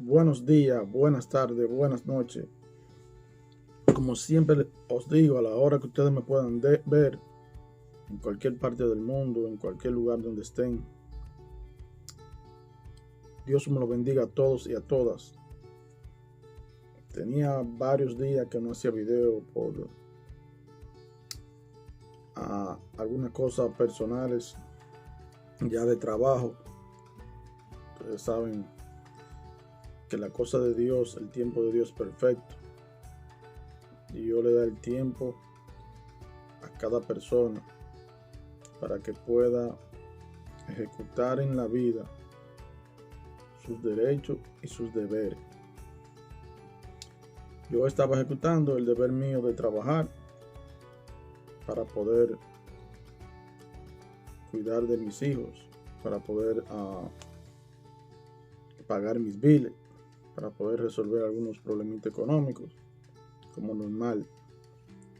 Buenos días, buenas tardes, buenas noches. Como siempre os digo, a la hora que ustedes me puedan ver, en cualquier parte del mundo, en cualquier lugar donde estén, Dios me lo bendiga a todos y a todas. Tenía varios días que no hacía video por algunas cosas personales, ya de trabajo. Ustedes saben que la cosa de Dios, el tiempo de Dios es perfecto. Y Dios le da el tiempo a cada persona para que pueda ejecutar en la vida sus derechos y sus deberes. Yo estaba ejecutando el deber mío de trabajar para poder cuidar de mis hijos, para poder pagar mis biles, para poder resolver algunos problemitas económicos, como normal,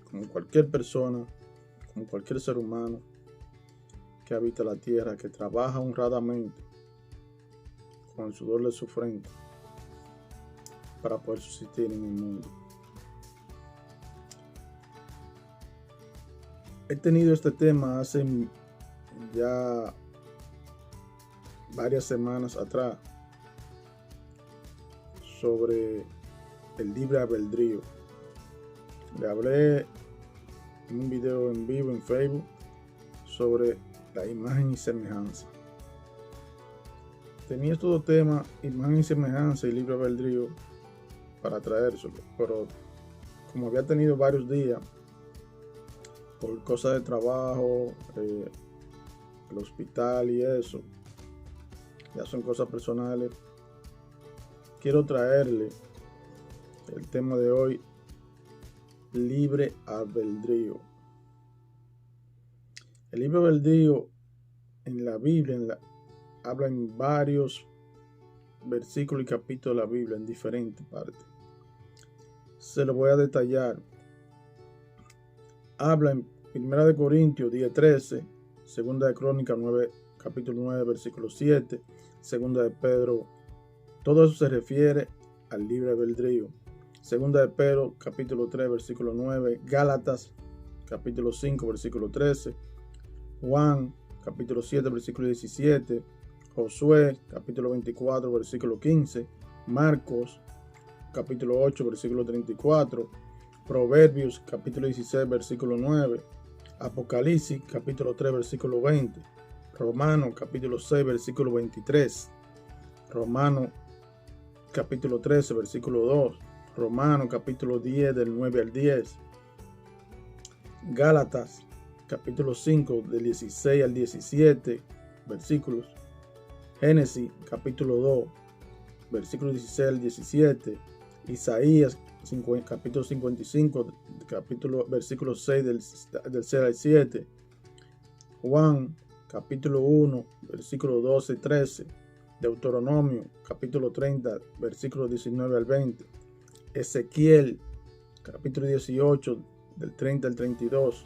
como cualquier persona, como cualquier ser humano que habita la tierra, que trabaja honradamente con el sudor de su frente para poder subsistir en el mundo. He tenido este tema hace ya varias semanas atrás sobre el libre albedrío. Le hablé en un video en vivo en Facebook sobre la imagen y semejanza. Tenía estos dos temas, imagen y semejanza y libre albedrío, para traérselo, pero como había tenido varios días por cosas de trabajo, el hospital y eso, ya son cosas personales, quiero traerle el tema de hoy: libre albedrío. El libre albedrío en la Biblia habla en varios versículos y capítulos de la Biblia, en diferentes partes. Se lo voy a detallar. Habla en 1 Corintios 10:13, 2 Crónicas 9, capítulo 9, versículo 7, 2 de Pedro. Todo eso se refiere al libre albedrío. 2 de Pedro, capítulo 3, versículo 9, Gálatas, capítulo 5, versículo 13, Juan, capítulo 7, versículo 17, Josué, capítulo 24, versículo 15, Marcos, capítulo 8, versículo 34, Proverbios, capítulo 16, versículo 9, Apocalipsis, capítulo 3, versículo 20, Romanos, capítulo 6, versículo 23, Romanos, capítulo 13, versículo 2, Romanos, capítulo 10, del 9 al 10, Gálatas, capítulo 5, del 16 al 17, versículos, Génesis, capítulo 2, versículo 16 al 17, Isaías, capítulo 55, versículo 6 del 6 al 7, Juan, capítulo 1, versículo 12 y 13, Deuteronomio, capítulo 30, versículo 19 al 20, Ezequiel, capítulo 18, del 30 al 32.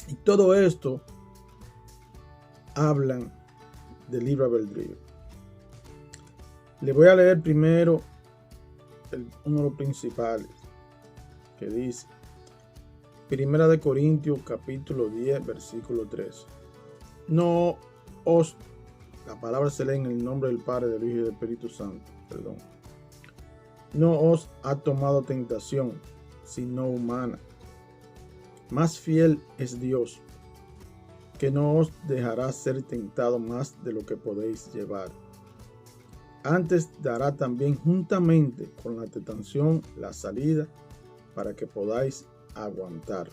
Y todo esto hablan del libre albedrío. Le voy a leer primero uno de los principales, que dice 1 Corintios capítulo 10, versículo 13. La palabra se lee en el nombre del Padre, del Hijo y del Espíritu Santo. No os ha tomado tentación, sino humana. Más fiel es Dios, que no os dejará ser tentado más de lo que podéis llevar. Antes dará también juntamente con la tentación la salida para que podáis aguantar.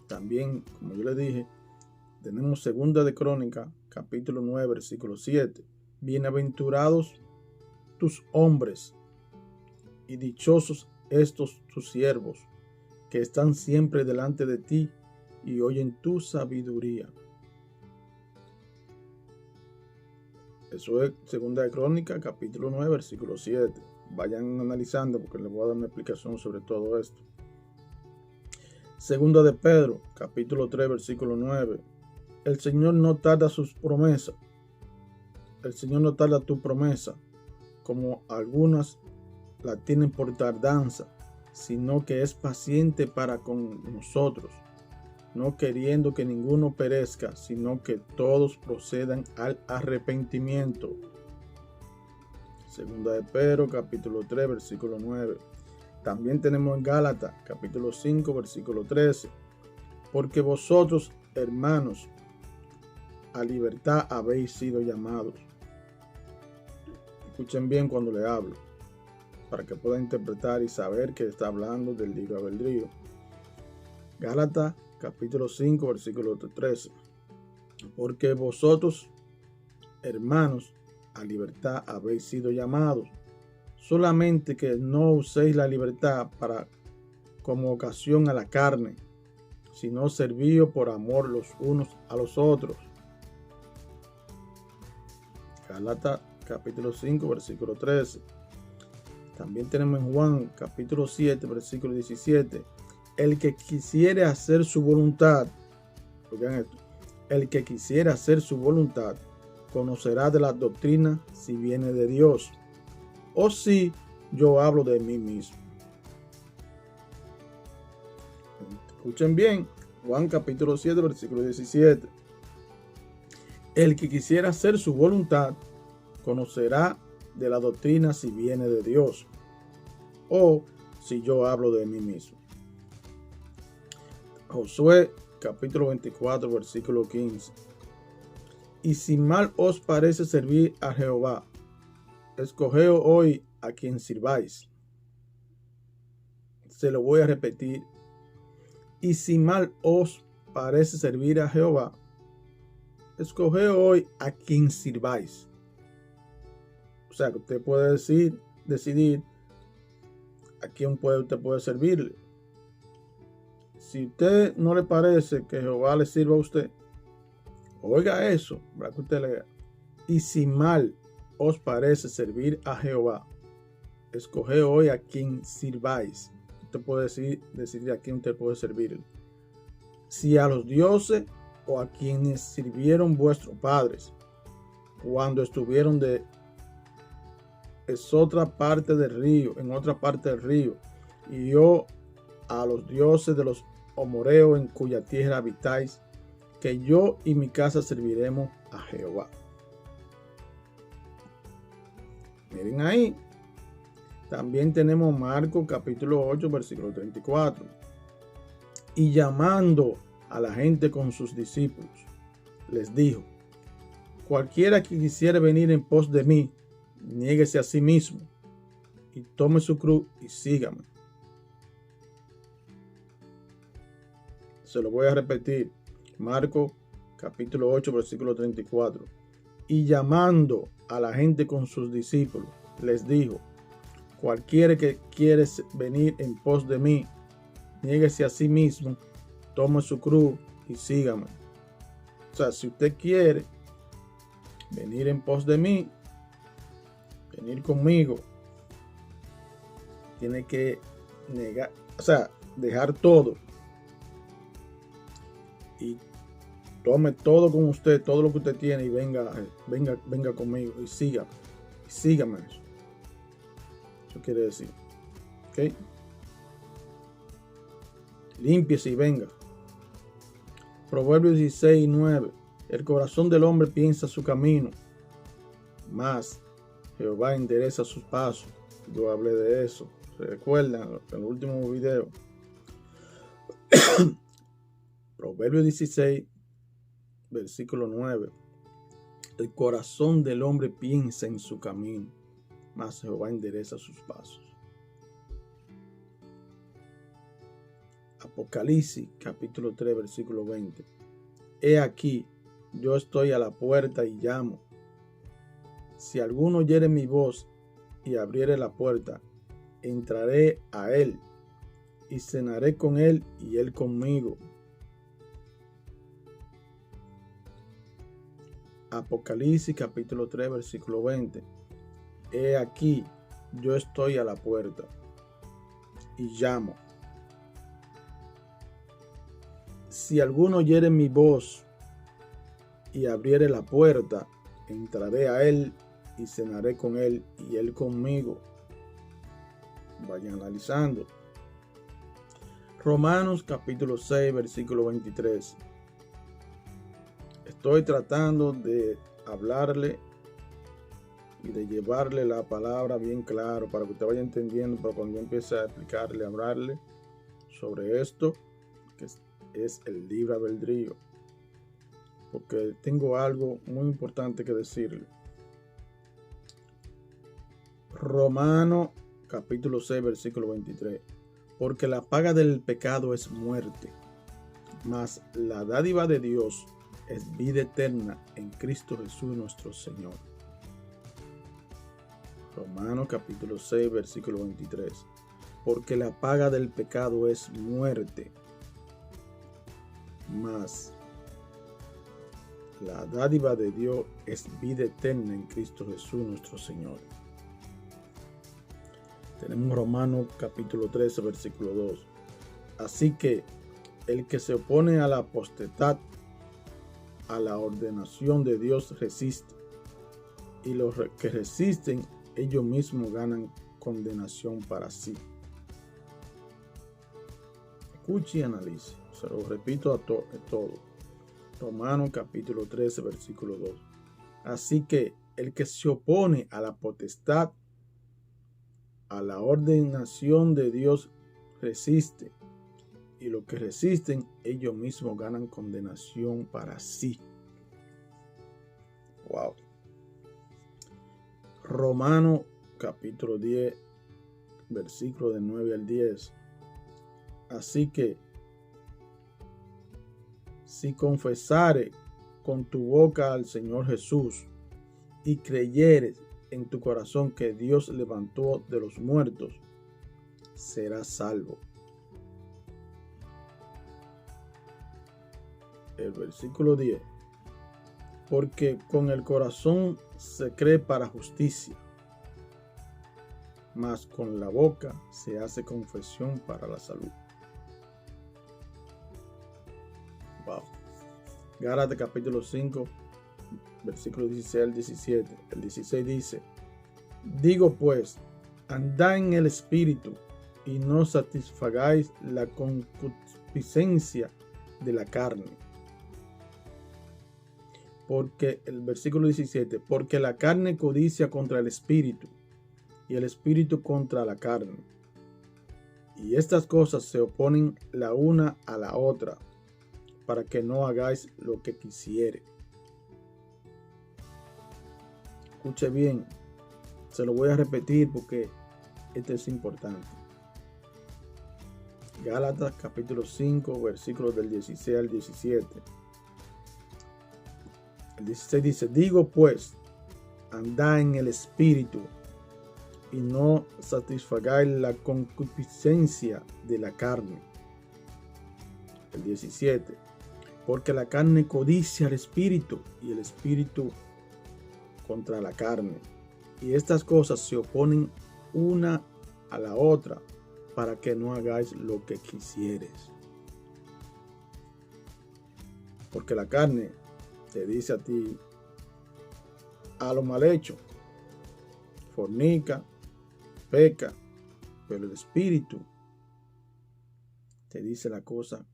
También, como yo le dije, tenemos 2 de Crónicas, capítulo 9, versículo 7. Bienaventurados tus hombres y dichosos estos tus siervos, que están siempre delante de ti y oyen tu sabiduría. Eso es 2 de Crónicas, capítulo 9, versículo 7. Vayan analizando porque les voy a dar una explicación sobre todo esto. 2 de Pedro, capítulo 3, versículo 9. El Señor no tarda sus promesas, el Señor no tarda tu promesa, como algunas la tienen por tardanza, sino que es paciente para con nosotros, no queriendo que ninguno perezca, sino que todos procedan al arrepentimiento. Segunda de Pedro, capítulo 3, versículo 9. También tenemos en Gálatas, capítulo 5, versículo 13. Porque vosotros, hermanos, a libertad habéis sido llamados. Escuchen bien cuando le hablo, para que puedan interpretar y saber que está hablando del libre albedrío. Gálatas, capítulo 5, versículo 13. Porque vosotros, hermanos, a libertad habéis sido llamados, solamente que no uséis la libertad para como ocasión a la carne, sino servíos por amor los unos a los otros. Gálatas capítulo 5, versículo 13. También tenemos en Juan capítulo 7, versículo 17. El que quisiere hacer su voluntad, oigan esto, el que quisiera hacer su voluntad, conocerá de la doctrina si viene de Dios, o si yo hablo de mí mismo. Escuchen bien, Juan capítulo 7, versículo 17. El que quisiera hacer su voluntad, conocerá de la doctrina si viene de Dios, o si yo hablo de mí mismo. Josué capítulo 24, versículo 15. Y si mal os parece servir a Jehová, escogeos hoy a quien sirváis. Se lo voy a repetir. Y si mal os parece servir a Jehová, escogeos hoy a quien sirváis. O sea, que usted puede decidir a quién usted puede servirle. Si usted no le parece que Jehová le sirva a usted, oiga eso, para que usted lea. Y si mal os parece servir a Jehová, escoge hoy a quien sirváis. Usted puede decidir a quién usted puede servirle. Si a los dioses o a quienes sirvieron vuestros padres cuando estuvieron en otra parte del río, y yo a los dioses de los Amoreos en cuya tierra habitáis, que yo y mi casa serviremos a Jehová. Miren ahí. También tenemos Marcos capítulo 8, versículo 34. Y llamando a la gente con sus discípulos, les dijo: cualquiera que quisiere venir en pos de mí, niéguese a sí mismo y tome su cruz y sígame. Se lo voy a repetir. Marcos capítulo 8, versículo 34. Y llamando a la gente con sus discípulos, les dijo: cualquiera que quiere venir en pos de mí, niéguese a sí mismo, tome su cruz y sígame. O sea, si usted quiere venir en pos de mí, venir conmigo, tiene que dejar todo y tome todo con usted, todo lo que usted tiene, y venga conmigo y sígame eso. Eso quiere decir, ¿ok? Límpiese y venga. Proverbios 16, 9. El corazón del hombre piensa su camino, mas Jehová endereza sus pasos. Yo hablé de eso. ¿Se recuerdan? En el último video. Proverbios 16, versículo 9. El corazón del hombre piensa en su camino, mas Jehová endereza sus pasos. Apocalipsis capítulo 3, versículo 20. He aquí, yo estoy a la puerta y llamo. Si alguno oyere mi voz y abriere la puerta, entraré a él y cenaré con él y él conmigo. Apocalipsis capítulo 3, versículo 20. He aquí, yo estoy a la puerta y llamo. Si alguno oyere mi voz y abriere la puerta, entraré a él y cenaré con él y él conmigo. Vayan analizando. Romanos capítulo 6, versículo 23. Estoy tratando de hablarle y de llevarle la palabra bien claro para que usted vaya entendiendo, pero cuando yo empiece a explicarle, a hablarle sobre esto, que es el libre albedrío, porque tengo algo muy importante que decirle. Romanos capítulo 6, versículo 23. Porque la paga del pecado es muerte, mas la dádiva de Dios es vida eterna en Cristo Jesús nuestro Señor. Romanos capítulo 6, versículo 23. Porque la paga del pecado es muerte, mas la dádiva de Dios es vida eterna en Cristo Jesús nuestro Señor. Tenemos Romanos capítulo 13, versículo 2. Así que el que se opone a la potestad, a la ordenación de Dios resiste, y los que resisten, ellos mismos ganan condenación para sí. Escuche y analice. Se lo repito a todo. Romanos capítulo 13, versículo 2. Así que el que se opone a la potestad, a la ordenación de Dios resiste, y los que resisten, ellos mismos ganan condenación para sí. Wow. Romanos capítulo 10, versículo de 9 al 10. Así que si confesare con tu boca al Señor Jesús y creyeres en tu corazón que Dios levantó de los muertos, serás salvo. El versículo 10. Porque con el corazón se cree para justicia, mas con la boca se hace confesión para la salud. Wow. Gálatas capítulo 5, versículo 16 al 17. El 16 dice: digo pues, andad en el espíritu y no satisfagáis la concupiscencia de la carne. Porque el versículo 17, porque la carne codicia contra el espíritu y el espíritu contra la carne. Y estas cosas se oponen la una a la otra, para que no hagáis lo que quisiere. Escuche bien, se lo voy a repetir porque esto es importante. Gálatas capítulo 5, versículos del 16 al 17. El 16 dice: digo pues, andad en el espíritu y no satisfagáis la concupiscencia de la carne. El 17, porque la carne codicia al espíritu y el espíritu contra la carne. Y estas cosas se oponen una a la otra, para que no hagáis lo que quisieres. Porque la carne te dice a ti: a lo mal hecho, fornica, peca, pero el espíritu te dice la cosa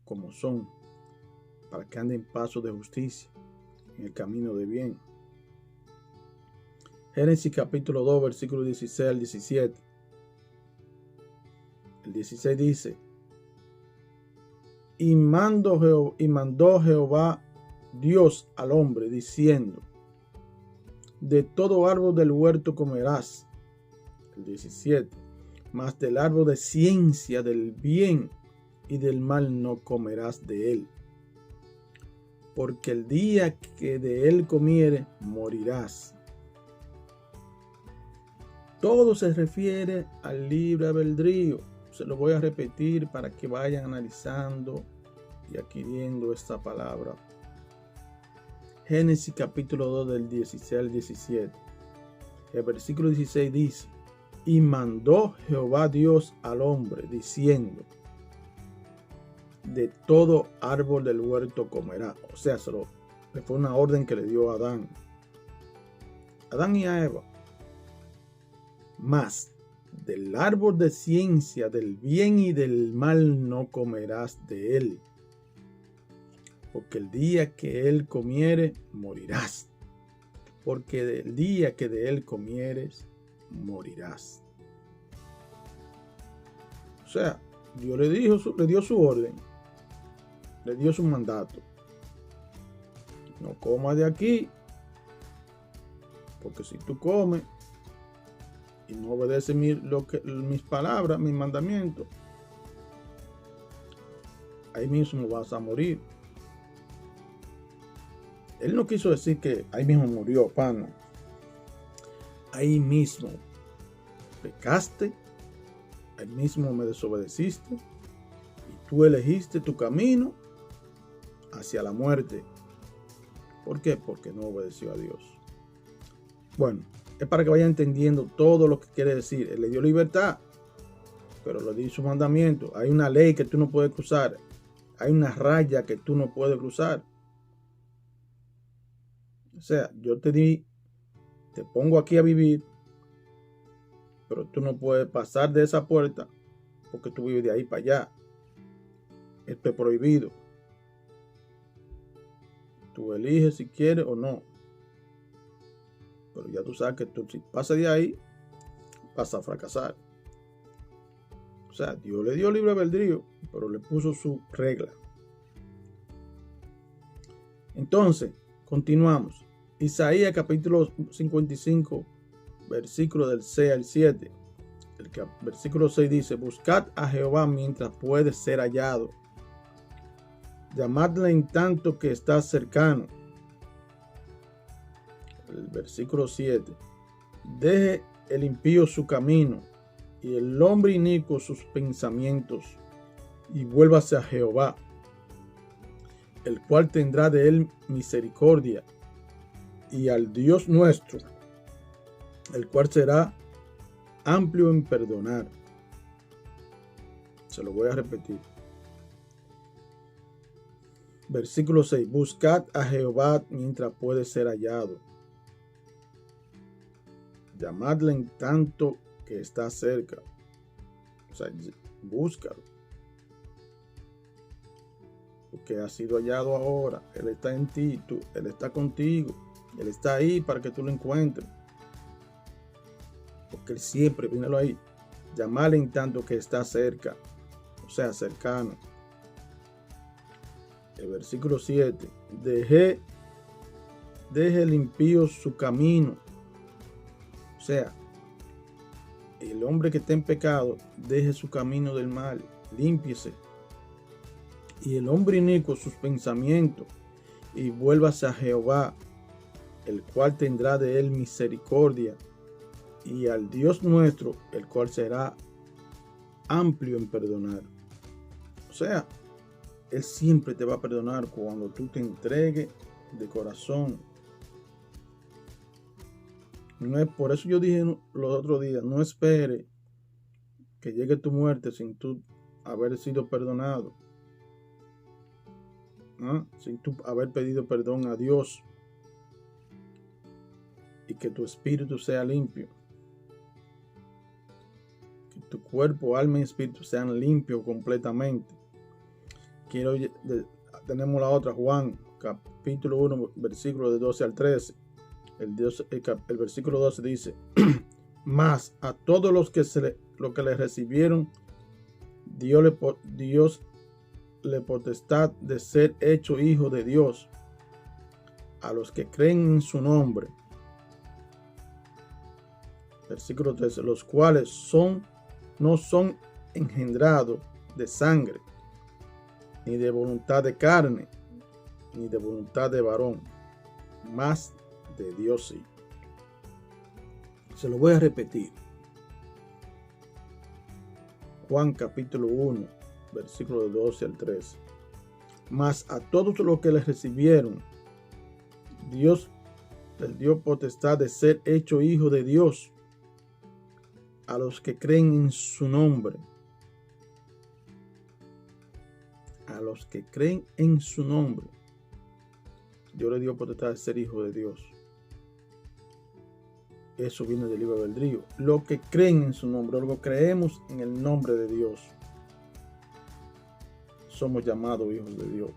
como son, para que ande en paso de justicia, en el camino de bien. Génesis capítulo 2, versículo 16 al 17. El 16 dice: y mandó Jehová Dios al hombre, diciendo: de todo árbol del huerto comerás. El 17, mas del árbol de ciencia del bien y del mal no comerás de él, porque el día que de él comiere morirás. Todo se refiere al libre albedrío. Se lo voy a repetir para que vayan analizando y adquiriendo esta palabra. Génesis capítulo 2 del 16 al 17. El versículo 16 dice: y mandó Jehová Dios al hombre, diciendo: de todo árbol del huerto comerá. O sea, Fue una orden que le dio a Adán y a Eva. Mas del árbol de ciencia del bien y del mal no comerás de él, porque el día que él comiere, morirás. Porque del día que de él comieres, morirás. O sea, Dios le dio su orden, le dio su mandato. No comas de aquí, porque si tú comes y no obedeces mis palabras, mis mandamientos, ahí mismo vas a morir. Él no quiso decir que ahí mismo murió, pana. Ahí mismo pecaste, ahí mismo me desobedeciste y tú elegiste tu camino hacia la muerte. ¿Por qué? Porque no obedeció a Dios. Bueno, es para que vayan entendiendo todo lo que quiere decir. Él le dio libertad, pero le dio su mandamiento. Hay una ley que tú no puedes cruzar. Hay una raya que tú no puedes cruzar. O sea, yo te pongo aquí a vivir, pero tú no puedes pasar de esa puerta porque tú vives de ahí para allá. Esto es prohibido. Tú eliges si quieres o no. Pero ya tú sabes que tú, si pasas de ahí, vas a fracasar. O sea, Dios le dio libre albedrío, pero le puso su regla. Entonces, continuamos. Isaías capítulo 55, versículo del 6 al 7. El versículo 6 dice: buscad a Jehová mientras puede ser hallado. Llamadle en tanto que está cercano. El versículo 7. Deje el impío su camino y el hombre inicuo sus pensamientos, y vuélvase a Jehová, el cual tendrá de él misericordia, y al Dios nuestro, el cual será amplio en perdonar. Se lo voy a repetir. Versículo 6. Buscad a Jehová mientras puede ser hallado. Llamadle en tanto que está cerca. O sea, búscalo. Porque ha sido hallado ahora. Él está en ti, Él está contigo. Él está ahí para que tú lo encuentres. Porque Él siempre, míralo ahí. Llamarle en tanto que está cerca. O sea, cercano. El versículo 7. Deje el impío su camino. O sea, el hombre que está en pecado, deje su camino del mal, límpiese. Y el hombre inicuo sus pensamientos, y vuélvase a Jehová, el cual tendrá de él misericordia, y al Dios nuestro, el cual será amplio en perdonar. O sea, Él siempre te va a perdonar cuando tú te entregues de corazón. No es, por eso yo dije los otros días, no espere que llegue tu muerte sin tú haber sido perdonado. ¿Ah? Sin tú haber pedido perdón a Dios. Y que tu espíritu sea limpio. Que tu cuerpo, alma y espíritu sean limpios completamente. Tenemos la otra, Juan, capítulo 1, versículo de 12 al 13. El versículo 12 dice: mas a todos los que le recibieron, Dios le potestad de ser hecho hijo de Dios, a los que creen en su nombre. Versículo 13: los cuales no son engendrados de sangre, ni de voluntad de carne, ni de voluntad de varón, mas de Dios sí. Se lo voy a repetir. Juan capítulo 1, versículo de 12 al 13. Mas a todos los que les recibieron, Dios les dio potestad de ser hecho hijo de Dios, a los que creen en su nombre. A los que creen en su nombre. Dios le dio potestad de ser hijo de Dios. Eso viene del libre albedrío. Los que creen en su nombre, los que creemos en el nombre de Dios, somos llamados hijos de Dios.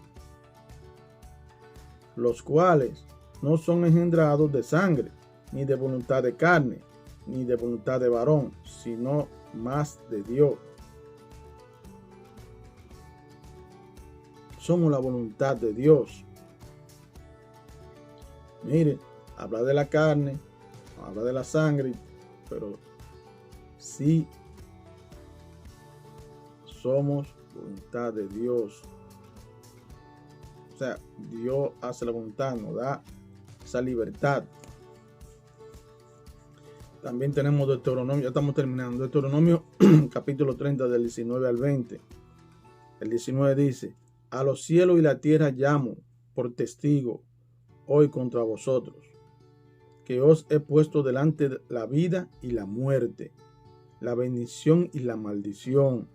Los cuales no son engendrados de sangre, ni de voluntad de carne, ni de voluntad de varón, sino más de Dios. Somos la voluntad de Dios. Mire, habla de la carne, habla de la sangre, pero sí somos voluntad de Dios. O sea, Dios hace la voluntad, nos da esa libertad. También tenemos Deuteronomio, ya estamos terminando, Deuteronomio capítulo 30 del 19 al 20. El 19 dice: a los cielos y la tierra llamo por testigo hoy contra vosotros, que os he puesto delante la vida y la muerte, la bendición y la maldición.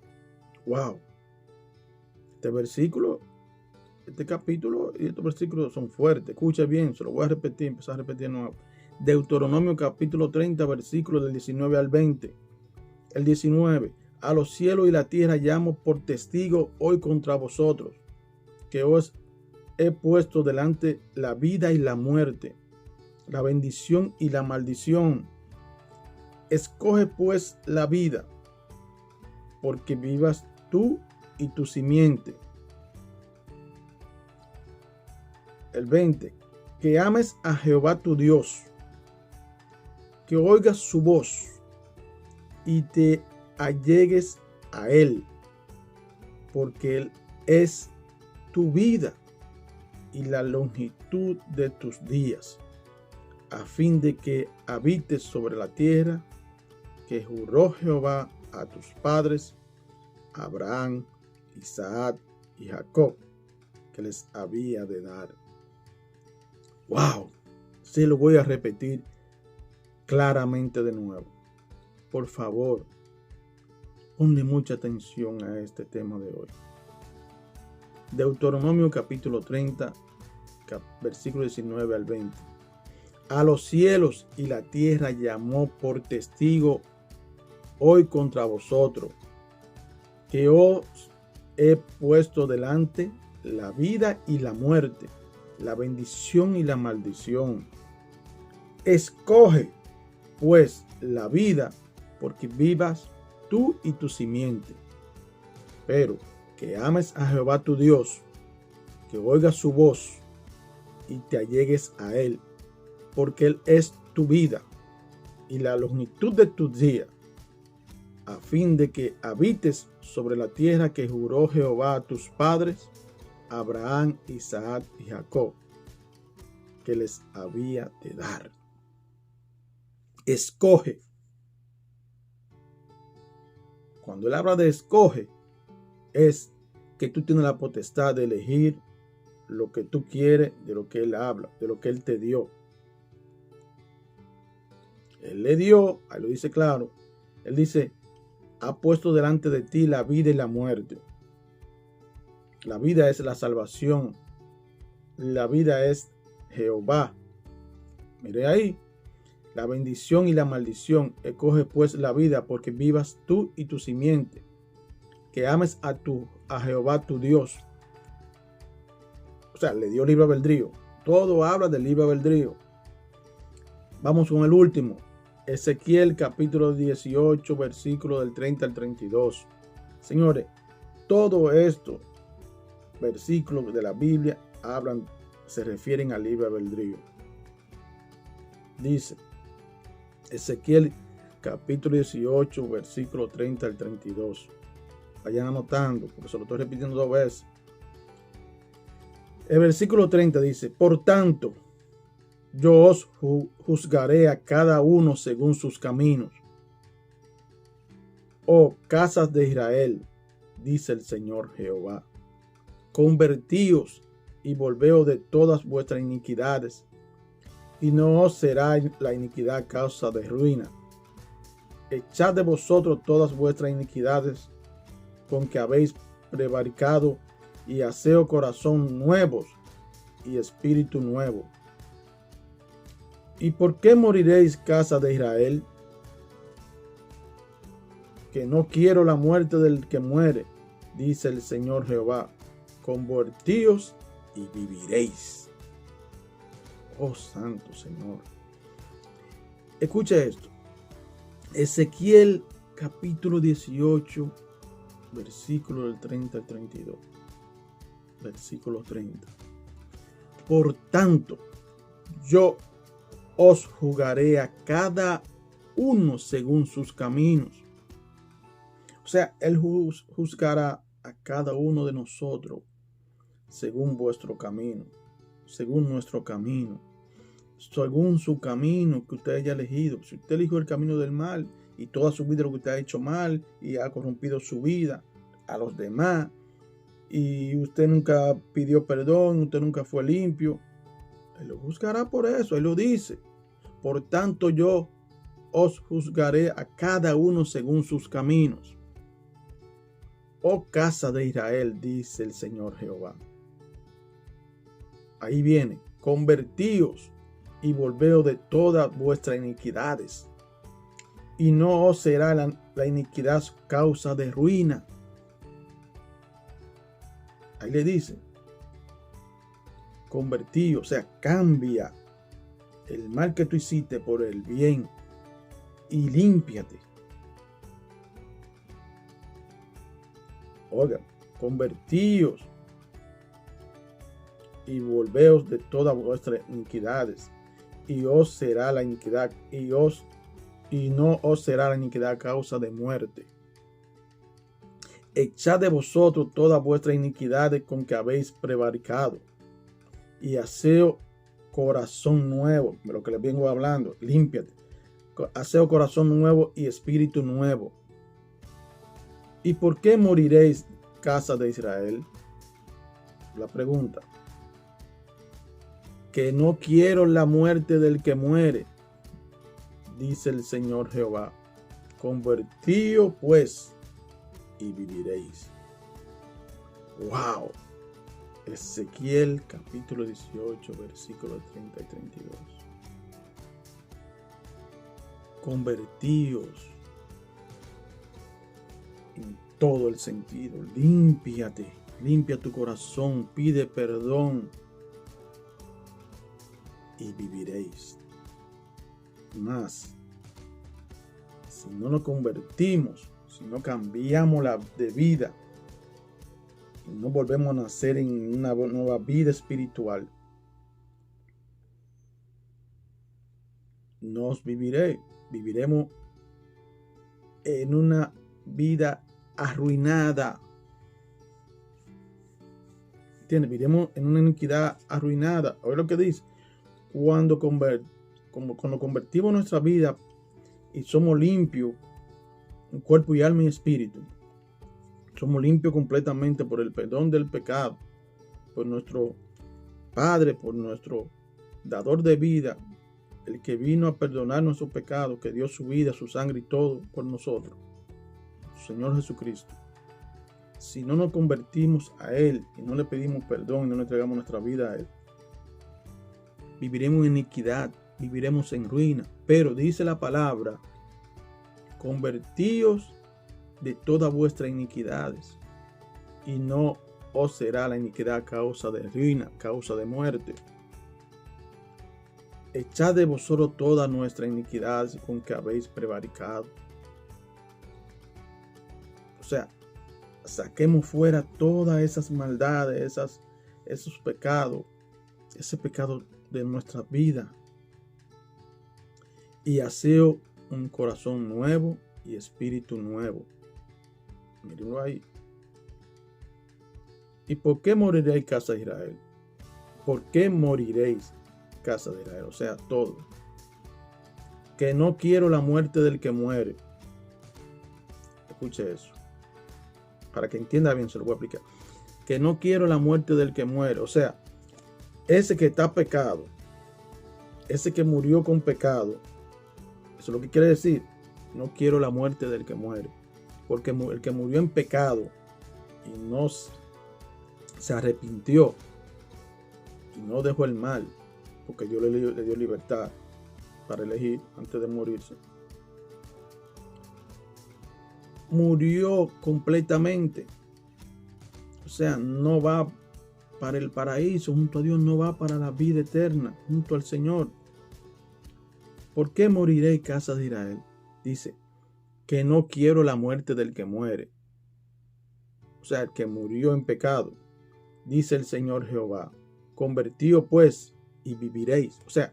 Wow. Este capítulo y estos versículos son fuertes. Escucha bien, se lo voy a repetir, empezar a repetir de nuevo. Deuteronomio capítulo 30, versículos del 19 al 20. El 19. A los cielos y la tierra llamo por testigo hoy contra vosotros, que os he puesto delante la vida y la muerte, la bendición y la maldición. Escoge pues la vida, porque vivas tú y tu simiente. El 20. Que ames a Jehová tu Dios, que oigas su voz y te allegues a él, porque él es tu vida y la longitud de tus días, a fin de que habites sobre la tierra que juró Jehová a tus padres, Abraham, Isaac y Jacob, que les había de dar. Wow, se lo voy a repetir claramente de nuevo. Por favor, ponle mucha atención a este tema de hoy. Deuteronomio capítulo 30, versículo 19 al 20. A los cielos y la tierra llamó por testigo hoy contra vosotros, que os he puesto delante la vida y la muerte, la bendición y la maldición. Escoge pues la vida, porque vivas tú y tu simiente. Pero que ames a Jehová tu Dios, que oigas su voz y te allegues a él, porque él es tu vida y la longitud de tus días, a fin de que habites sobre la tierra que juró Jehová a tus padres, Abraham, Isaac y Jacob, que les había de dar. Escoge. Cuando él habla de escoge, es que tú tienes la potestad de elegir lo que tú quieres de lo que él habla, de lo que él te dio. Él le dio, ahí lo dice claro, él dice, ha puesto delante de ti la vida y la muerte. La vida es la salvación. La vida es Jehová. Mire ahí. La bendición y la maldición. Escoge pues la vida, porque vivas tú y tu simiente. Que ames a Jehová tu Dios. O sea, le dio libre albedrío. Todo habla del libre albedrío. Vamos con el último. Ezequiel capítulo 18, versículo del 30 al 32. Señores, todo esto, versículos de la Biblia, se refieren al libre albedrío. Dice, Ezequiel capítulo 18, versículo 30 al 32. Vayan anotando, porque se lo estoy repitiendo 2 veces. El versículo 30 dice, por tanto, yo os juzgaré a cada uno según sus caminos. Oh casas de Israel, dice el Señor Jehová, convertíos y volveos de todas vuestras iniquidades, y no os será la iniquidad causa de ruina. Echad de vosotros todas vuestras iniquidades con que habéis prevaricado, y haced corazón nuevos, y espíritu nuevo. ¿Y por qué moriréis, casa de Israel? Que no quiero la muerte del que muere, dice el Señor Jehová. Convertíos y viviréis. Oh Santo Señor. Escucha esto. Ezequiel capítulo 18, versículo del 30 al 32. Versículo 30. Por tanto, yo os juzgaré a cada uno según sus caminos. O sea, Él juzgará a cada uno de nosotros según vuestro camino, según nuestro camino, según su camino que usted haya elegido. Si usted eligió el camino del mal y toda su vida lo que usted ha hecho mal y ha corrompido su vida a los demás, y usted nunca pidió perdón, usted nunca fue limpio, Él lo juzgará por eso. Él lo dice. Por tanto, yo os juzgaré a cada uno según sus caminos. Oh casa de Israel, dice el Señor Jehová. Ahí viene. Convertíos y volveos de todas vuestras iniquidades, y no os será la iniquidad causa de ruina. Ahí le dice, convertíos, o sea, cambia el mal que tú hiciste por el bien y límpiate. Oiga, convertíos y volveos de todas vuestras iniquidades, y os será la iniquidad, y no os será la iniquidad a causa de muerte. Echad de vosotros todas vuestras iniquidades con que habéis prevaricado, y haceo corazón nuevo, de lo que les vengo hablando, límpiate. Haceo corazón nuevo y espíritu nuevo. ¿Y por qué moriréis, casa de Israel? La pregunta. Que no quiero la muerte del que muere, dice el Señor Jehová. Convertíos pues y viviréis. Wow. Ezequiel capítulo 18, versículos 30 y 32. Convertíos en todo el sentido. Límpiate, limpia tu corazón, pide perdón y viviréis. Más, si no nos convertimos, si no cambiamos de vida, y no volvemos a nacer en una nueva vida espiritual, viviremos en una vida arruinada. ¿Entiendes? Viviremos en una iniquidad arruinada. Oye lo que dice. Cuando convertimos nuestra vida y somos limpios en cuerpo y alma y espíritu, somos limpios completamente por el perdón del pecado, por nuestro Padre, por nuestro dador de vida, el que vino a perdonar nuestros pecados, que dio su vida, su sangre y todo por nosotros, Señor Jesucristo. Si no nos convertimos a Él y no le pedimos perdón y no le entregamos nuestra vida a Él, viviremos en iniquidad, viviremos en ruina. Pero dice la palabra, convertíos de todas vuestras iniquidades, y no os será la iniquidad a causa de ruina, causa de muerte. Echad de vosotros todas nuestras iniquidades con que habéis prevaricado. O sea, saquemos fuera todas esas maldades, esos pecados, ese pecado de nuestra vida, y haceo un corazón nuevo y espíritu nuevo. Mírenlo ahí. ¿Y por qué moriréis, casa de Israel? ¿Por qué moriréis, casa de Israel? O sea, todo. Que no quiero la muerte del que muere. Escuche eso. Para que entienda bien, se lo voy a explicar. Que no quiero la muerte del que muere. O sea, ese que está pecado, ese que murió con pecado, eso es lo que quiere decir. No quiero la muerte del que muere. Porque el que murió en pecado y no se arrepintió y no dejó el mal, porque Dios le dio libertad para elegir antes de morirse. Murió completamente. O sea, no va para el paraíso junto a Dios, no va para la vida eterna junto al Señor. ¿Por qué moriré, casa de Israel? Dice que no quiero la muerte del que muere. O sea, el que murió en pecado. Dice el Señor Jehová, convertíos pues y viviréis. O sea,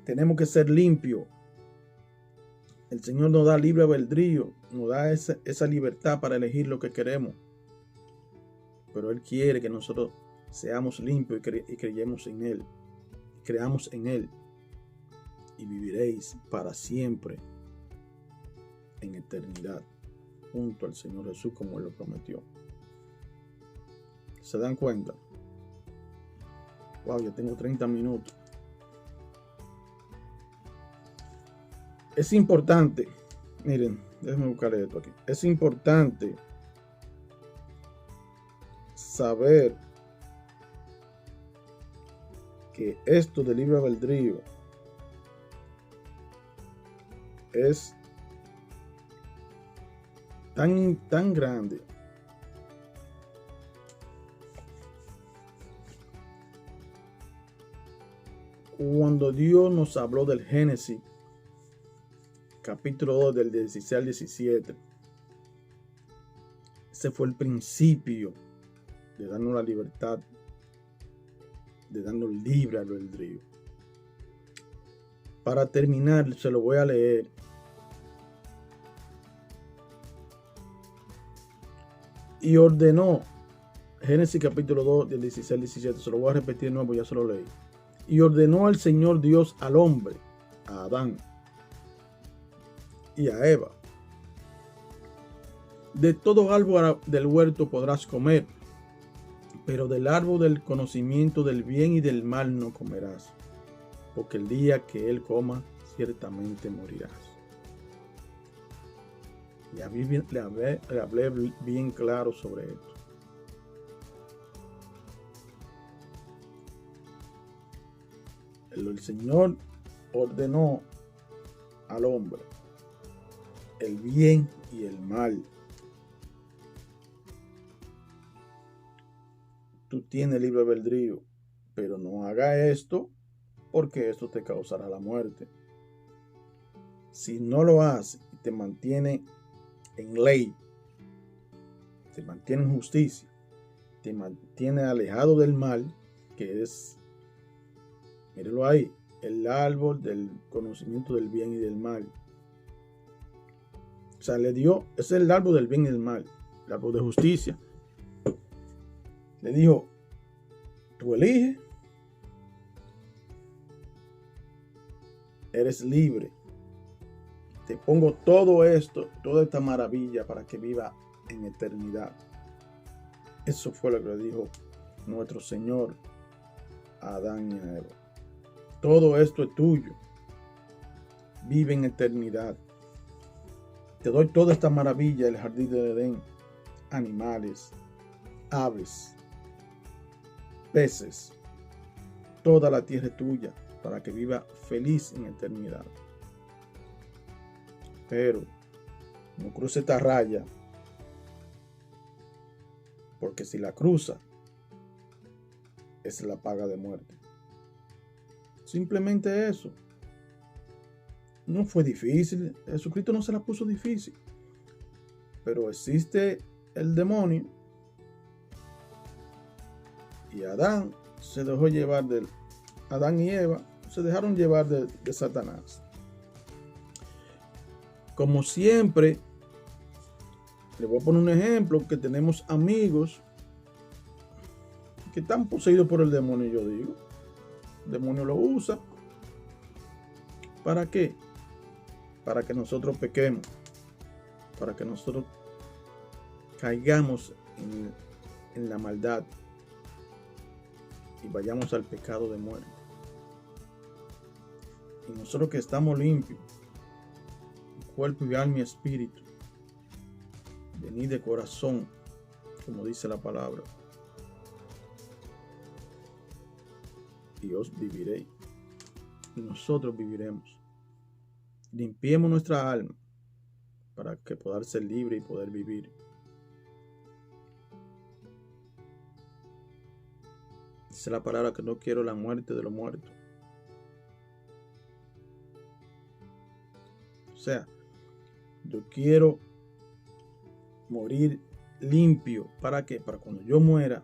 tenemos que ser limpios. El Señor nos da libre albedrío, nos da esa libertad para elegir lo que queremos. Pero Él quiere que nosotros seamos limpios y creyamos en Él. Creamos en Él. Y viviréis para siempre en eternidad junto al Señor Jesús, como Él lo prometió. ¿Se dan cuenta? Wow, ya tengo 30 minutos. Es importante, miren, déjenme buscar esto aquí. Es importante saber que esto del libre albedrío es tan grande cuando Dios nos habló del Génesis capítulo 2 del 16 al 17. Ese fue el principio de darnos la libertad, de darnos libre albedrío. Para terminar, se lo voy a leer. Y ordenó, Génesis capítulo 2 del 16 al 17, se lo voy a repetir de nuevo, ya se lo leí. Y ordenó el Señor Dios al hombre, a Adán y a Eva: de todo árbol del huerto podrás comer, pero del árbol del conocimiento del bien y del mal no comerás, porque el día que él coma, ciertamente morirás. Le hablé bien claro sobre esto. El Señor ordenó al hombre el bien y el mal. Tú tienes libre albedrío, pero no haga esto, porque esto te causará la muerte. Si no lo haces y te mantiene en ley, te mantiene en justicia, te mantiene alejado del mal, que es, mírelo ahí, el árbol del conocimiento del bien y del mal. O sea, le dio, ese es el árbol del bien y del mal, el árbol de justicia. Le dijo, tú eliges, eres libre. Te pongo todo esto, toda esta maravilla para que viva en eternidad. Eso fue lo que le dijo nuestro Señor a Adán y a Eva. Todo esto es tuyo. Vive en eternidad. Te doy toda esta maravilla, el jardín de Edén, animales, aves, peces, toda la tierra es tuya para que viva feliz en eternidad. Pero no cruce esta raya, porque si la cruza, es la paga de muerte. Simplemente eso. No fue difícil. Jesucristo no se la puso difícil. Pero existe el demonio. Y Adán se dejó llevar Adán y Eva se dejaron llevar de Satanás. Como siempre, le voy a poner un ejemplo, que tenemos amigos que están poseídos por el demonio, yo digo. El demonio lo usa. ¿Para qué? Para que nosotros pequemos. Para que nosotros caigamos en la maldad y vayamos al pecado de muerte. Y nosotros que estamos limpios, cuerpo y alma y espíritu, venid de corazón, como dice la palabra, y os viviréis. Y nosotros viviremos. Limpiemos nuestra alma para que poder ser libre y poder vivir. Dice la palabra que no quiero la muerte de los muertos. O sea, yo quiero morir limpio. ¿Para qué? Para cuando yo muera,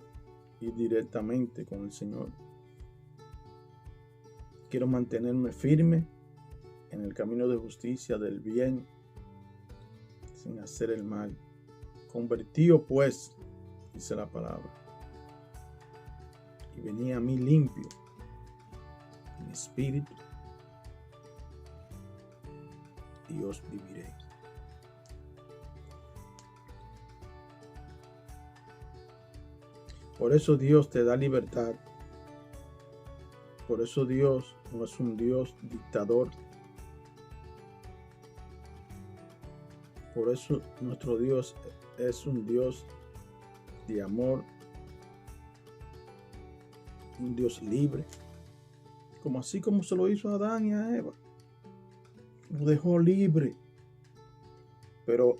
ir directamente con el Señor. Quiero mantenerme firme en el camino de justicia, del bien, sin hacer el mal. Convertido pues, dice la palabra, y venía a mí limpio en espíritu, y os viviréis. Por eso Dios te da libertad. Por eso Dios no es un Dios dictador. Por eso nuestro Dios es un Dios de amor, un Dios libre, como así como se lo hizo a Adán y a Eva. Lo dejó libre. Pero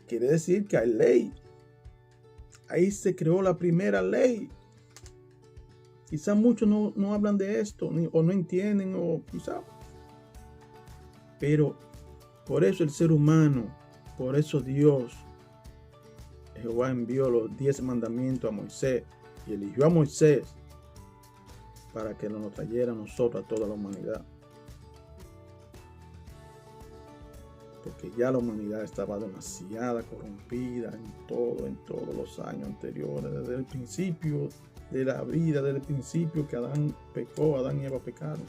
quiere decir que hay ley. Ahí se creó la primera ley. Quizás muchos no hablan de esto, o no entienden, o quizás. Pero por eso el ser humano, por eso Dios, Jehová envió los 10 mandamientos a Moisés y eligió a Moisés para que nos trayera a nosotros, a toda la humanidad. Porque ya la humanidad estaba demasiado corrompida en todos los años anteriores, desde el principio de la vida, desde el principio que Adán pecó, Adán y Eva pecaron.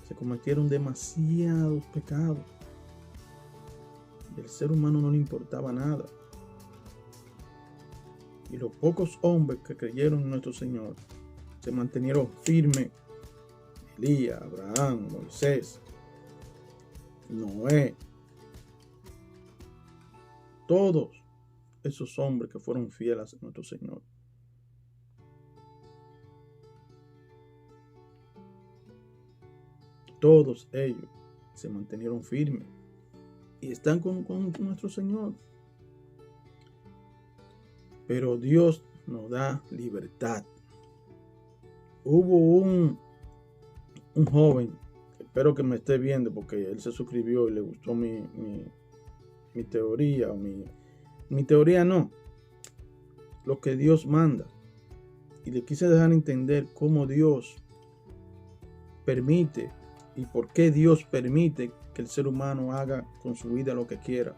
Se cometieron demasiados pecados. Y al ser humano no le importaba nada. Y los pocos hombres que creyeron en nuestro Señor se mantenieron firmes. Elías, Abraham, Moisés, Noé, todos esos hombres que fueron fieles a nuestro Señor. Todos ellos se mantenieron firmes y están con nuestro Señor. Pero Dios nos da libertad. Hubo un joven, espero que me esté viendo porque él se suscribió y le gustó mi teoría. Mi teoría no, lo que Dios manda. Y le quise dejar entender cómo Dios permite y por qué Dios permite que el ser humano haga con su vida lo que quiera.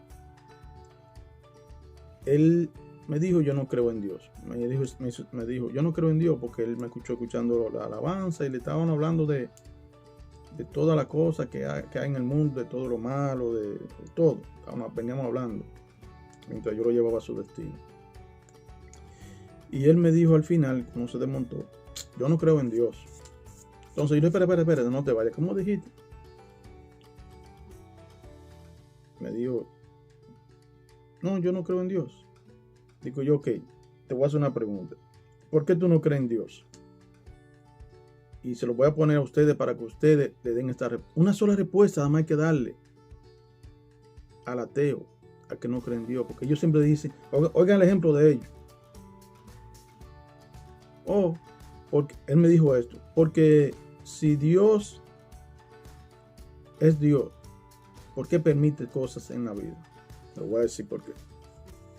Él me dijo, yo no creo en Dios. Me dijo, yo no creo en Dios, porque él me escuchó escuchando la alabanza y le estaban hablando de todas las cosas que hay en el mundo, de todo lo malo, de todo. Veníamos hablando mientras yo lo llevaba a su destino. Y él me dijo al final, cuando se desmontó, yo no creo en Dios. Entonces yo le dije, espera, no te vayas. ¿Cómo dijiste? Me dijo, no, yo no creo en Dios. Digo yo, ok, te voy a hacer una pregunta. ¿Por qué tú no crees en Dios? Y se lo voy a poner a ustedes para que ustedes le den una sola respuesta, nada más hay que darle al ateo, al que no cree en Dios. Porque ellos siempre dicen, oigan el ejemplo de ellos. Porque él me dijo esto, porque si Dios es Dios, ¿por qué permite cosas en la vida? Le voy a decir por qué.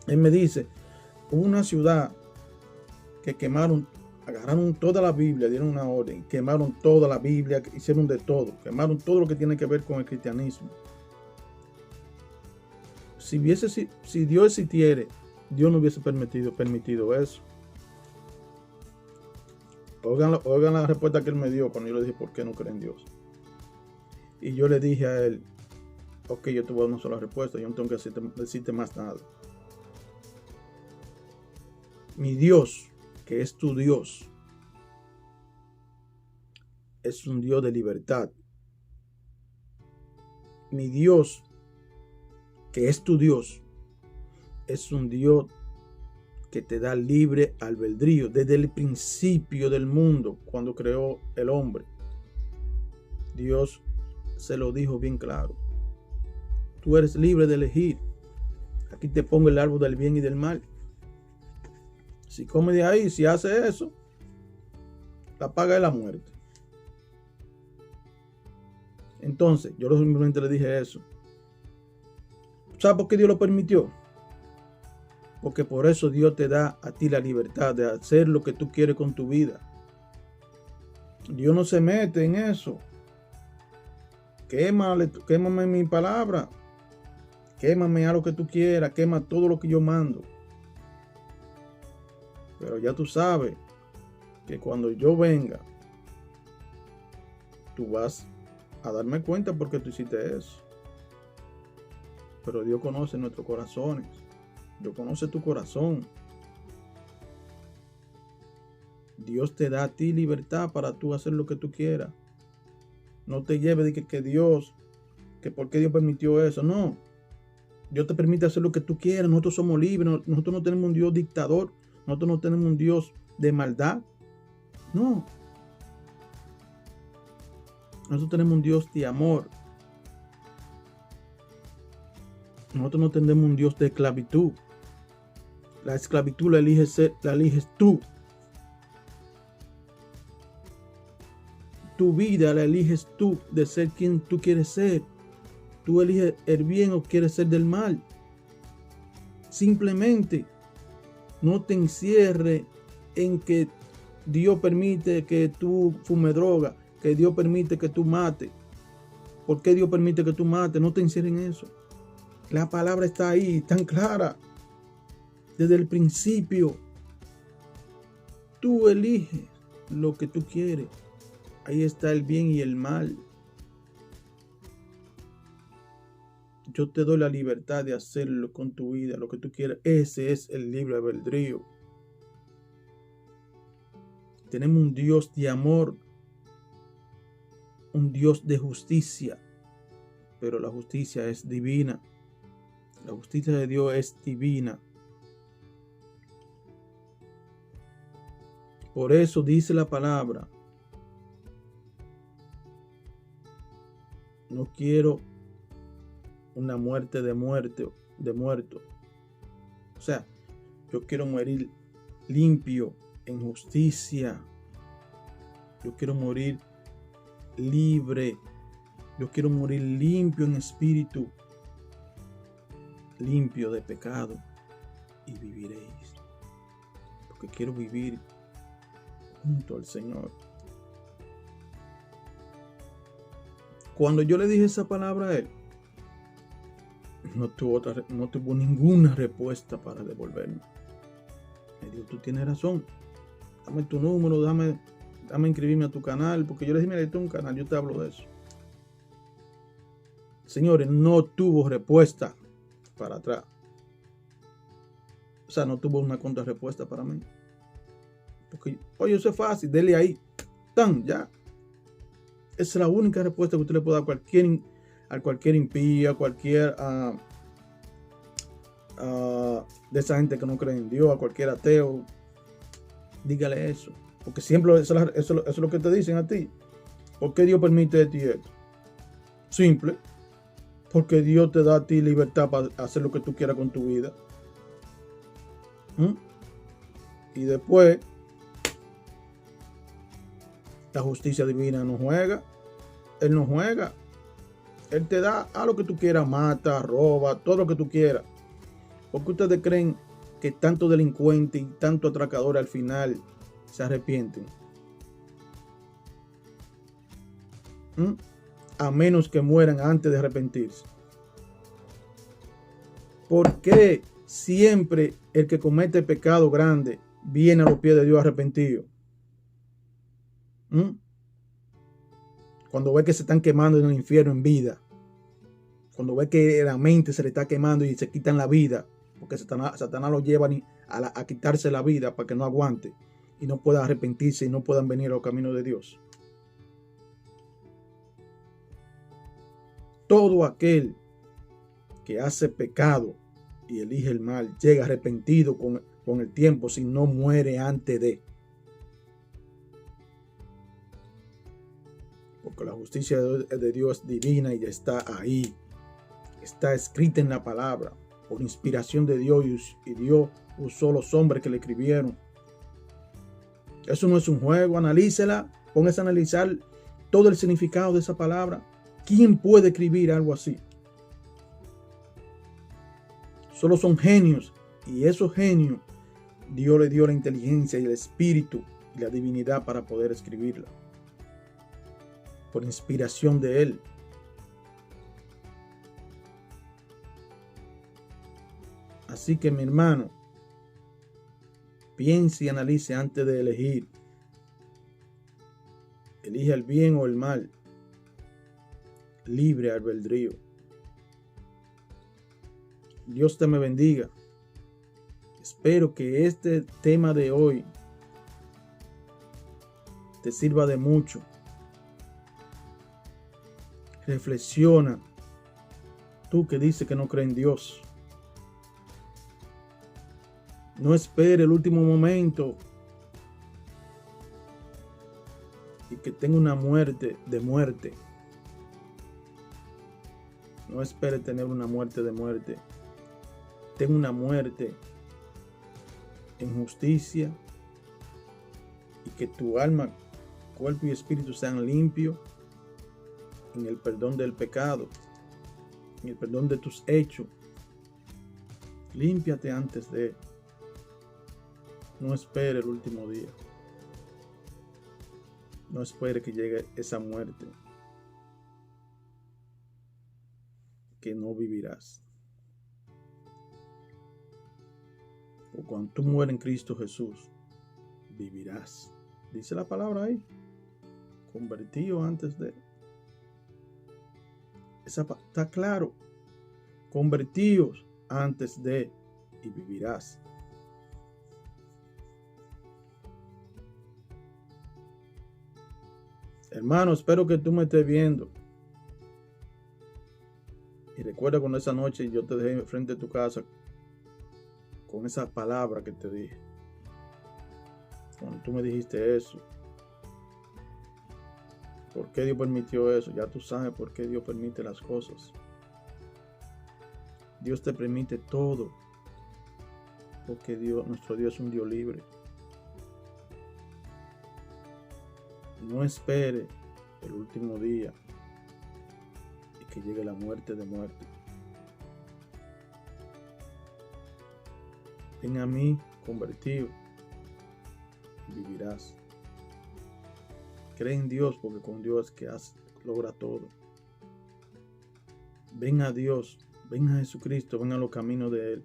Él me dice, hubo una ciudad que agarraron toda la Biblia, dieron una orden, quemaron toda la Biblia, hicieron de todo, quemaron todo lo que tiene que ver con el cristianismo. Si Dios existiera, Dios no hubiese permitido eso. Oigan la respuesta que él me dio cuando yo le dije por qué no cree en Dios. Y yo le dije a él, ok, yo te voy a dar una sola respuesta, yo no tengo que decirte más nada. Mi Dios, que es tu Dios, es un Dios de libertad. Mi Dios, que es tu Dios, es un Dios que te da libre albedrío desde el principio del mundo, cuando creó el hombre. Dios se lo dijo bien claro. Tú eres libre de elegir. Aquí te pongo el árbol del bien y del mal. Si come de ahí, si hace eso, la paga es la muerte. Entonces, yo simplemente le dije eso. ¿Sabes por qué Dios lo permitió? Porque por eso Dios te da a ti la libertad de hacer lo que tú quieres con tu vida. Dios no se mete en eso. Quémame mi palabra. Quémame a lo que tú quieras. Quema todo lo que yo mando. Pero ya tú sabes que cuando yo venga, tú vas a darme cuenta porque tú hiciste eso. Pero Dios conoce nuestros corazones. Dios conoce tu corazón. Dios te da a ti libertad para tú hacer lo que tú quieras. No te lleves de que Dios, que por qué Dios permitió eso. No. Dios te permite hacer lo que tú quieras. Nosotros somos libres. Nosotros no tenemos un Dios dictador. Nosotros no tenemos un Dios de maldad. No. Nosotros tenemos un Dios de amor. Nosotros no tenemos un Dios de esclavitud. La esclavitud la eliges tú. Tu vida la eliges tú de ser quien tú quieres ser. Tú eliges el bien o quieres ser del mal. Simplemente no te encierres en que Dios permite que tú fumes droga, que Dios permite que tú mates. ¿Por qué Dios permite que tú mates? No te encierres en eso. La palabra está ahí, tan clara. Desde el principio, tú eliges lo que tú quieres. Ahí está el bien y el mal. Yo te doy la libertad de hacerlo con tu vida, lo que tú quieras. Ese es el libre albedrío. Tenemos un Dios de amor, un Dios de justicia, pero la justicia es divina. La justicia de Dios es divina. Por eso dice la palabra, no quiero una muerte de muerto. O sea, yo quiero morir limpio en justicia. Yo quiero morir libre. Yo quiero morir limpio en espíritu, limpio de pecado, y viviréis. Porque quiero vivir junto al Señor. Cuando yo le dije esa palabra a él, no tuvo ninguna respuesta para devolverme. Me dijo, tú tienes razón. Dame tu número, dame inscribirme a tu canal. Porque yo le dije, mira, esto es un canal, yo te hablo de eso. Señores, no tuvo respuesta para atrás. O sea, no tuvo una contrarrespuesta para mí. Porque, oye, eso es fácil, dele ahí. ¡Tan! Ya. Esa es la única respuesta que usted le puede dar a cualquier impío, a cualquier de esa gente que no cree en Dios, a cualquier ateo. Dígale eso. Porque siempre eso es lo que te dicen a ti. ¿Por qué Dios permite esto y esto? Simple. Porque Dios te da a ti libertad para hacer lo que tú quieras con tu vida. Y después, la justicia divina no juega. Él no juega. Él te da a lo que tú quieras, mata, roba, todo lo que tú quieras. ¿Por qué ustedes creen que tanto delincuente y tanto atracador al final se arrepienten? A menos que mueran antes de arrepentirse. ¿Por qué siempre el que comete pecado grande viene a los pies de Dios arrepentido? Cuando ve que se están quemando en el infierno en vida. Cuando ve que la mente se le está quemando y se quitan la vida. Porque Satanás lo lleva a quitarse la vida para que no aguante. Y no pueda arrepentirse y no puedan venir a los caminos de Dios. Todo aquel que hace pecado y elige el mal, llega arrepentido con con el tiempo si no muere antes de. Porque la justicia de Dios es divina y está ahí. Está escrita en la palabra por inspiración de Dios, y Dios usó los hombres que le escribieron. Eso no es un juego. Analícela, póngase a analizar todo el significado de esa palabra. ¿Quién puede escribir algo así? Solo son genios, y esos genios Dios le dio la inteligencia y el espíritu y la divinidad para poder escribirla por inspiración de Él. Así que, mi hermano, piense y analice antes de elegir. Elija el bien o el mal. Libre albedrío. Dios te me bendiga. Espero que este tema de hoy te sirva de mucho. Reflexiona. Tú que dices que no crees en Dios. No espere el último momento y que tenga una muerte de muerte. No espere tener una muerte de muerte. Ten una muerte en justicia, y que tu alma, cuerpo y espíritu sean limpios en el perdón del pecado, en el perdón de tus hechos. Límpiate antes de. No espere el último día. No espere que llegue esa muerte, que no vivirás. O cuando tú mueres en Cristo Jesús, vivirás. Dice la palabra ahí. Convertido antes de. Está claro. Convertidos antes de, y vivirás. Hermano, espero que tú me estés viendo. Y recuerda cuando esa noche yo te dejé frente a tu casa con esa palabra que te dije. Cuando tú me dijiste eso. ¿Por qué Dios permitió eso? Ya tú sabes por qué Dios permite las cosas. Dios te permite todo. Porque nuestro Dios es un Dios libre. No espere el último día y que llegue la muerte de muerte. Ven a mí convertido y vivirás. Cree en Dios, porque con Dios que logra todo. Ven a Dios, ven a Jesucristo, ven a los caminos de Él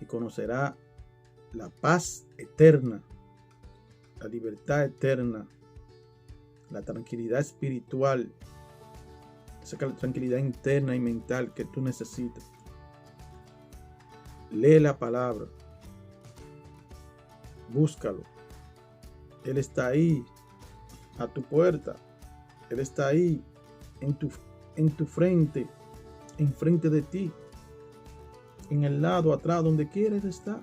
y conocerá la paz eterna, la libertad eterna, la tranquilidad espiritual, esa tranquilidad interna y mental que tú necesitas. Lee la palabra, búscalo. Él está ahí a tu puerta. Él está ahí en tu frente, enfrente de ti, en el lado, atrás, donde quieres estar.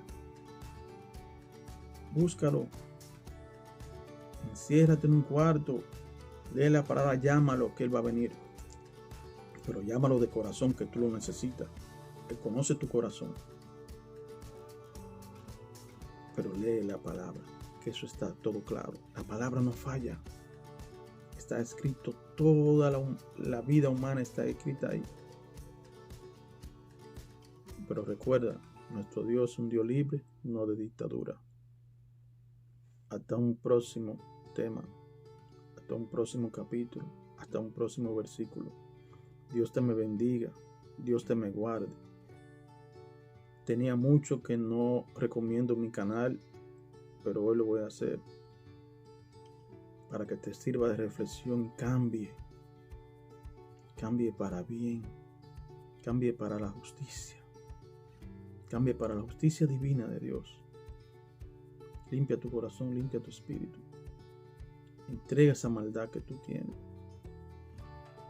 Búscalo. Enciérrate en un cuarto, lee la palabra, llámalo, que Él va a venir. Pero llámalo de corazón, que tú lo necesitas. Él conoce tu corazón. Pero lee la palabra, que eso está todo claro. La palabra no falla. Está escrito, toda la vida humana está escrita ahí. Pero recuerda, nuestro Dios es un Dios libre, no de dictadura. Hasta un próximo tema, hasta un próximo capítulo, hasta un próximo versículo. Dios te me bendiga, Dios te me guarde. Tenía mucho que no recomiendo mi canal, pero hoy lo voy a hacer para que te sirva de reflexión. Cambie para bien, cambie para la justicia, cambie para la justicia divina de Dios. Limpia tu corazón, limpia tu espíritu. Entrega esa maldad que tú tienes.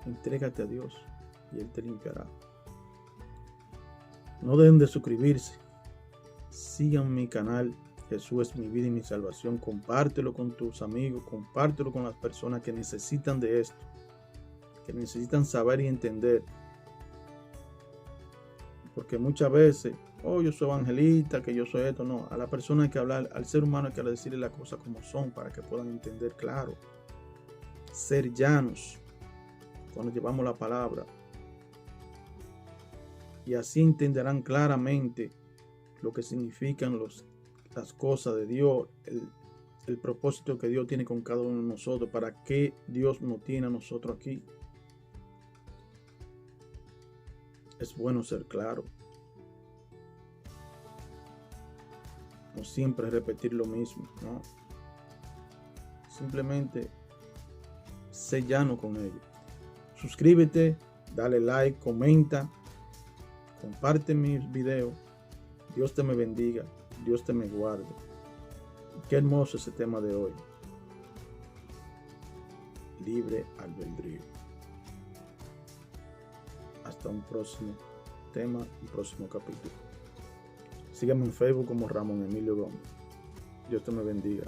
Entrégate a Dios y Él te limpiará. No dejen de suscribirse. sigan mi canal. Jesús es mi vida y mi salvación. Compártelo con tus amigos, compártelo con las personas que necesitan de esto, que necesitan saber y entender. Porque muchas veces, yo soy evangelista, que yo soy esto. No, a la persona hay que hablar, al ser humano hay que decirle las cosas como son para que puedan entender claro. Ser llanos cuando llevamos la palabra. Y así entenderán claramente lo que significan las cosas de Dios, el propósito que Dios tiene con cada uno de nosotros, para qué Dios nos tiene a nosotros aquí. Es bueno ser claro. No siempre repetir lo mismo, ¿no? Simplemente sé llano con ellos. Suscríbete, dale like, comenta, comparte mis videos. Dios te me bendiga, Dios te me guarde. Qué hermoso ese tema de hoy. Libre albedrío. Hasta un próximo tema, un próximo capítulo. Sígueme en Facebook como Ramón Emilio Gómez. Dios te me bendiga.